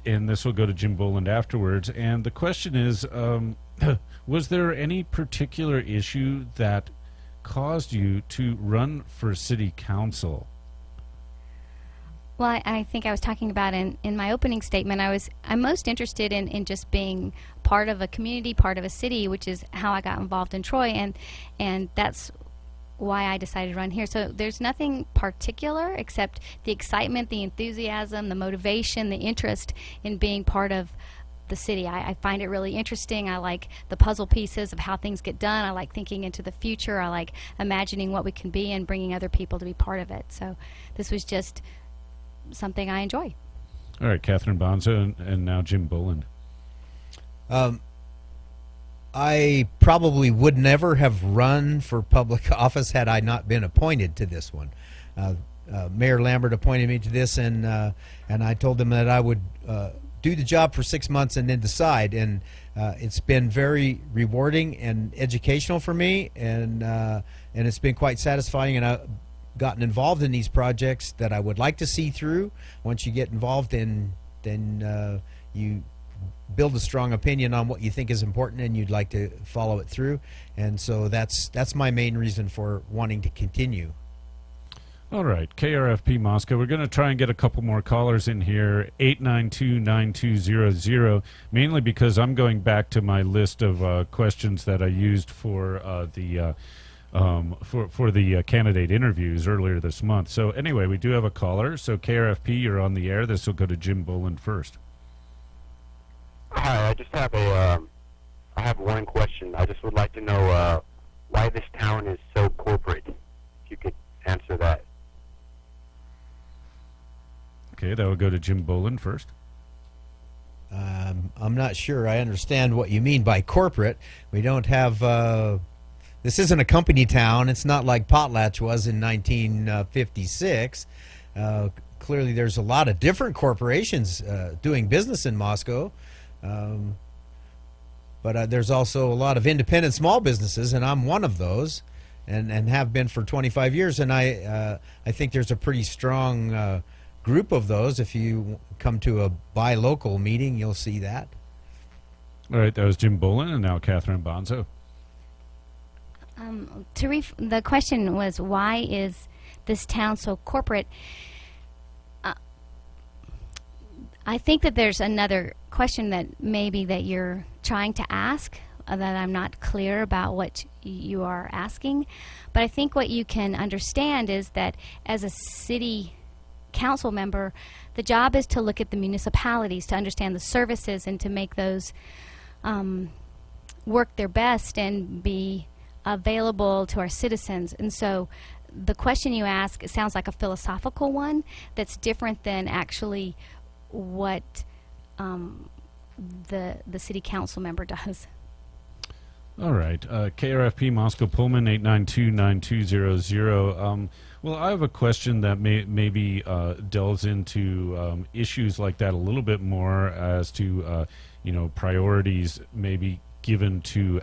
and this will go to Jim Boland afterwards. And the question is, was there any particular issue that caused you to run for city council? Well, I think I was talking about in my opening statement, I'm most interested in just being part of a community, part of a city, which is how I got involved in Troy, and that's why I decided to run here. So there's nothing particular except the excitement, the enthusiasm, the motivation, the interest in being part of the city. I find it really interesting. I like the puzzle pieces of how things get done. I like thinking into the future. I like imagining what we can be and bringing other people to be part of it. So this was just something I enjoy. All right, Catherine Bonzo, and now Jim Boland. I probably would never have run for public office had I not been appointed to this one. Mayor Lambert appointed me to this, and I told him that I would do the job for 6 months and then decide. And it's been very rewarding and educational for me, and it's been quite satisfying. And I've gotten involved in these projects that I would like to see through. Once you get involved, then you build a strong opinion on what you think is important, and you'd like to follow it through. And so that's my main reason for wanting to continue. All right, KRFP Moscow. We're going to try and get a couple more callers in here. 892-9200. Mainly because I'm going back to my list of questions that I used for the candidate interviews earlier this month. So anyway, we do have a caller. So KRFP, you're on the air. This will go to Jim Boland first. Hi, I just have I have one question. I just would like to know why this town is so corporate. If you could answer that. Okay, that will go to Jim Boland first. I'm not sure I understand what you mean by corporate. We don't have this isn't a company town. It's not like Potlatch was in 1956. Clearly, there's a lot of different corporations doing business in Moscow. But there's also a lot of independent small businesses, and I'm one of those, and have been for 25 years. And I think there's a pretty strong group of those. If you come to a buy local meeting, you'll see that. All right, that was Jim Boland, and now Catherine Bonzo. The question was, why is this town so corporate? I think that there's another question that maybe that you're trying to ask that I'm not clear about what you are asking. But I think what you can understand is that as a city council member, the job is to look at the municipalities, to understand the services, and to make those work their best and be available to our citizens. And so the question you ask, it sounds like a philosophical one that's different than actually what the city council member does. All right. KRFP Moscow Pullman 892-9200. Well, I have a question that maybe delves into issues like that a little bit more as to priorities maybe given to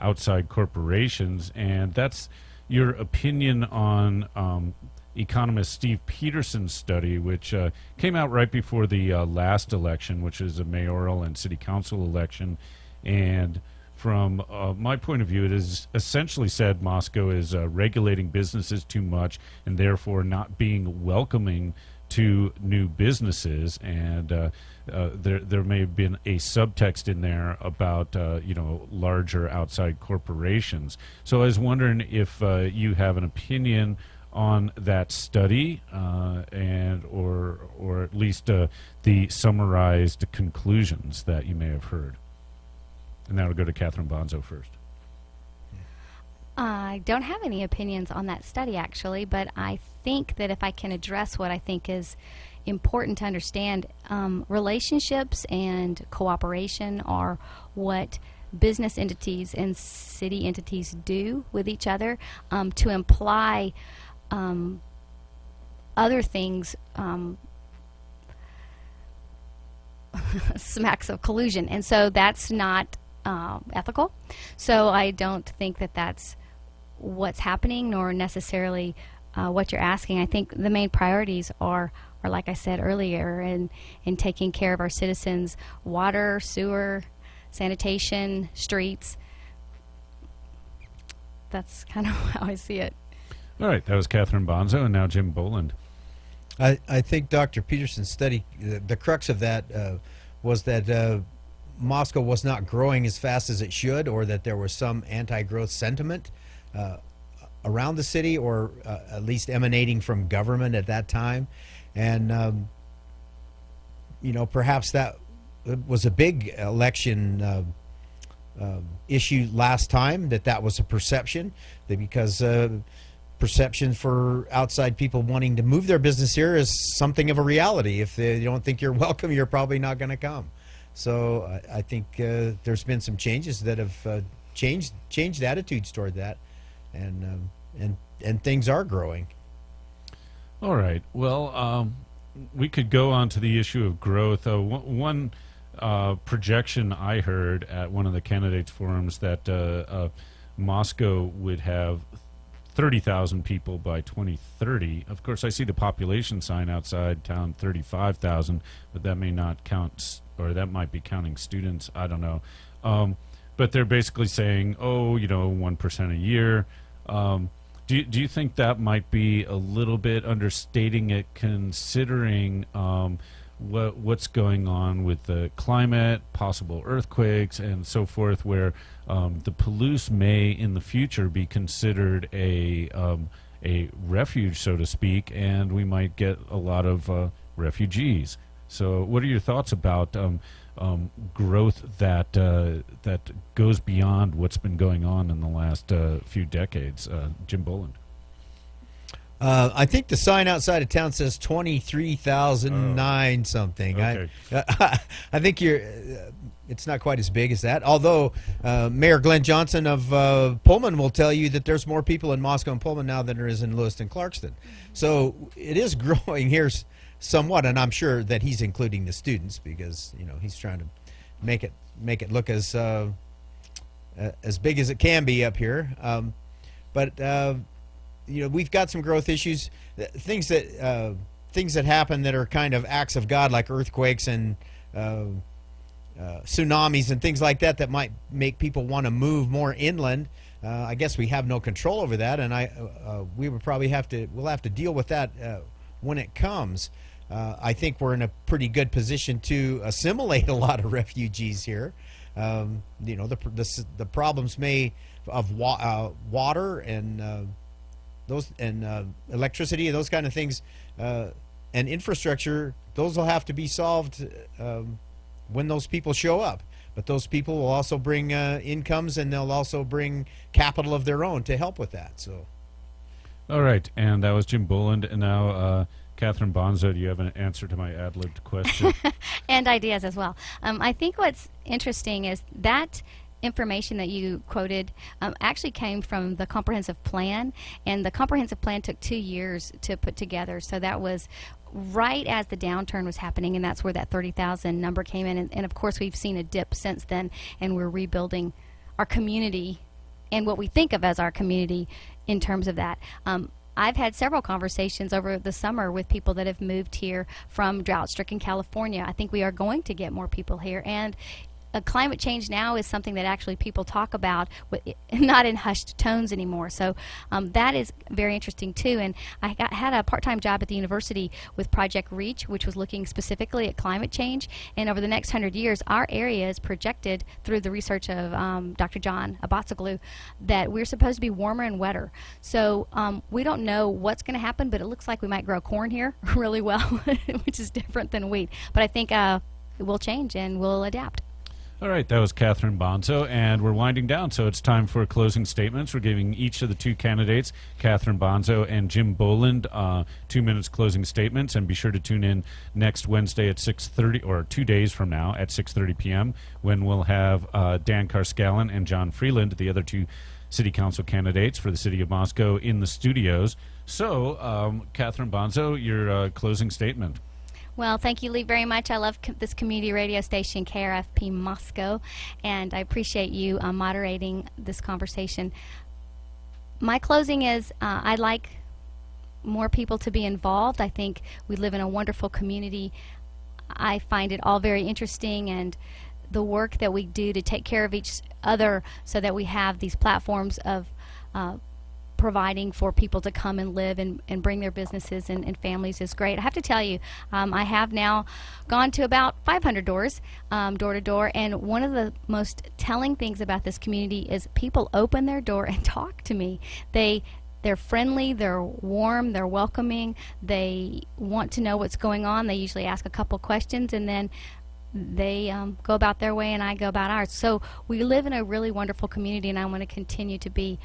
outside corporations, and that's your opinion on economist Steve Peterson's study, which came out right before the last election, which is a mayoral and city council election. And from my point of view, it is essentially said Moscow is regulating businesses too much and therefore not being welcoming to new businesses. And there may have been a subtext in there about larger outside corporations. So I was wondering if you have an opinion on that study, and or at least the summarized conclusions that you may have heard. And that will go to Catherine Bonzo first. I don't have any opinions on that study, actually, but I think that if I can address what I think is important to understand, relationships and cooperation are what business entities and city entities do with each other. To imply other things smacks of collusion, and so that's not ethical. So I don't think that that's what's happening, nor necessarily what you're asking. I think the main priorities are like I said earlier, in taking care of our citizens: water, sewer, sanitation, streets. That's kind of how I see it. All right, that was Catherine Bonzo, and now Jim Boland. I think Dr. Peterson's study, the crux of that was that Moscow was not growing as fast as it should, or that there was some anti-growth sentiment around the city, or at least emanating from government at that time. And, perhaps that was a big election issue last time, that was a perception, that because perception for outside people wanting to move their business here is something of a reality. If they don't think you're welcome, you're probably not going to come. So I think there's been some changes that have changed attitudes toward that, and things are growing. All right. Well, we could go on to the issue of growth. One projection I heard at one of the candidates forums that Moscow would have 30,000 people by 2030. Of course, I see the population sign outside town, 35,000, but that may not count, or that might be counting students. I don't know. But they're basically saying, 1% a year. Do you think that might be a little bit understating it, considering what's going on with the climate, possible earthquakes, and so forth, where the Palouse may in the future be considered a refuge, so to speak, and we might get a lot of refugees. So what are your thoughts about growth that goes beyond what's been going on in the last few decades? Jim Boland. I think the sign outside of town says 23,009 something. Okay. I think it's not quite as big as that. Although Mayor Glenn Johnson of Pullman will tell you that there's more people in Moscow and Pullman now than there is in Lewiston, Clarkston. So it is growing here somewhat, and I'm sure that he's including the students, because he's trying to make it look as big as it can be up here. But we've got some growth issues, things that happen that are kind of acts of God, like earthquakes and tsunamis and things like that might make people want to move more inland. I guess we have no control over that, and we'll have to deal with that when it comes. I think we're in a pretty good position to assimilate a lot of refugees here. The problems of water and electricity and those kind of things, and infrastructure, those will have to be solved when those people show up. But those people will also bring incomes, and they'll also bring capital of their own to help with that. So, all right, and that was Jim Boland, and now Catherine Bonzo, do you have an answer to my ad-libbed question? And ideas as well. I think what's interesting is that information that you quoted actually came from the comprehensive plan, and the comprehensive plan took 2 years to put together. So that was right as the downturn was happening, and that's where that 30,000 number came in. And of course, we've seen a dip since then, and we're rebuilding our community and what we think of as our community in terms of that. I've had several conversations over the summer with people that have moved here from drought-stricken California. I think we are going to get more people here, and climate change now is something that actually people talk about, not in hushed tones anymore. So that is very interesting too. And I had a part-time job at the university with Project REACH, which was looking specifically at climate change. And over the next 100 years, our area is projected through the research of Dr. John Abatsoglu that we're supposed to be warmer and wetter. So we don't know what's going to happen, but it looks like we might grow corn here really well, which is different than wheat. But I think it will change and we'll adapt. All right, that was Catherine Bonzo, and we're winding down, so it's time for closing statements. We're giving each of the two candidates, Catherine Bonzo and Jim Boland, 2 minutes closing statements, and be sure to tune in next Wednesday at 6:30, or 2 days from now at 6:30 p.m., when we'll have Dan Carscallon and John Freeland, the other two city council candidates for the city of Moscow, in the studios. So, Catherine Bonzo, your closing statement. Well, thank you, Lee, very much. I love this community radio station, KRFP Moscow, and I appreciate you moderating this conversation. My closing is I'd like more people to be involved. I think we live in a wonderful community. I find it all very interesting, and the work that we do to take care of each other so that we have these platforms of providing for people to come and live and bring their businesses and families is great. I have to tell you, I have now gone to about 500 doors, door to door, and one of the most telling things about this community is people open their door and talk to me. They're friendly, they're warm, they're welcoming, they want to know what's going on. They usually ask a couple questions, and then they go about their way and I go about ours. So we live in a really wonderful community, and I want to continue to be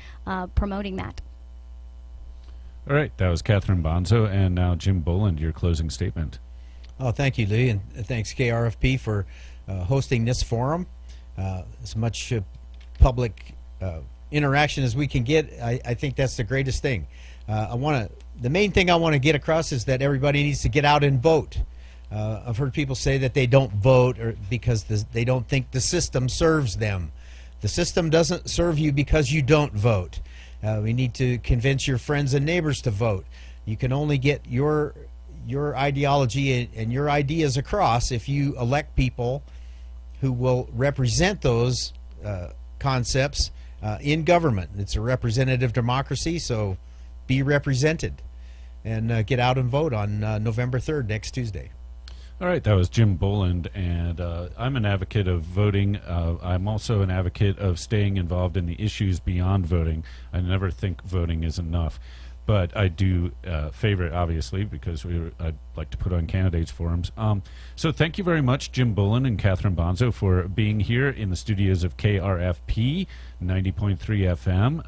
promoting that. All right, that was Catherine Bonzo, and now Jim Boland, your closing statement. Oh, thank you, Lee, and thanks KRFP for hosting this forum. As much public interaction as we can get, I think that's the greatest thing. The main thing I want to get across is that everybody needs to get out and vote. I've heard people say that they don't vote because they don't think the system serves them. The system doesn't serve you because you don't vote. We need to convince your friends and neighbors to vote. You can only get your ideology and your ideas across if you elect people who will represent those concepts in government. It's a representative democracy, so be represented. And get out and vote on November 3rd, next Tuesday. All right, that was Jim Boland, and I'm an advocate of voting. I'm also an advocate of staying involved in the issues beyond voting. I never think voting is enough, but I do favor it, obviously, because I'd like to put on candidates forums. So thank you very much, Jim Boland and Catherine Bonzo, for being here in the studios of KRFP 90.3 FM.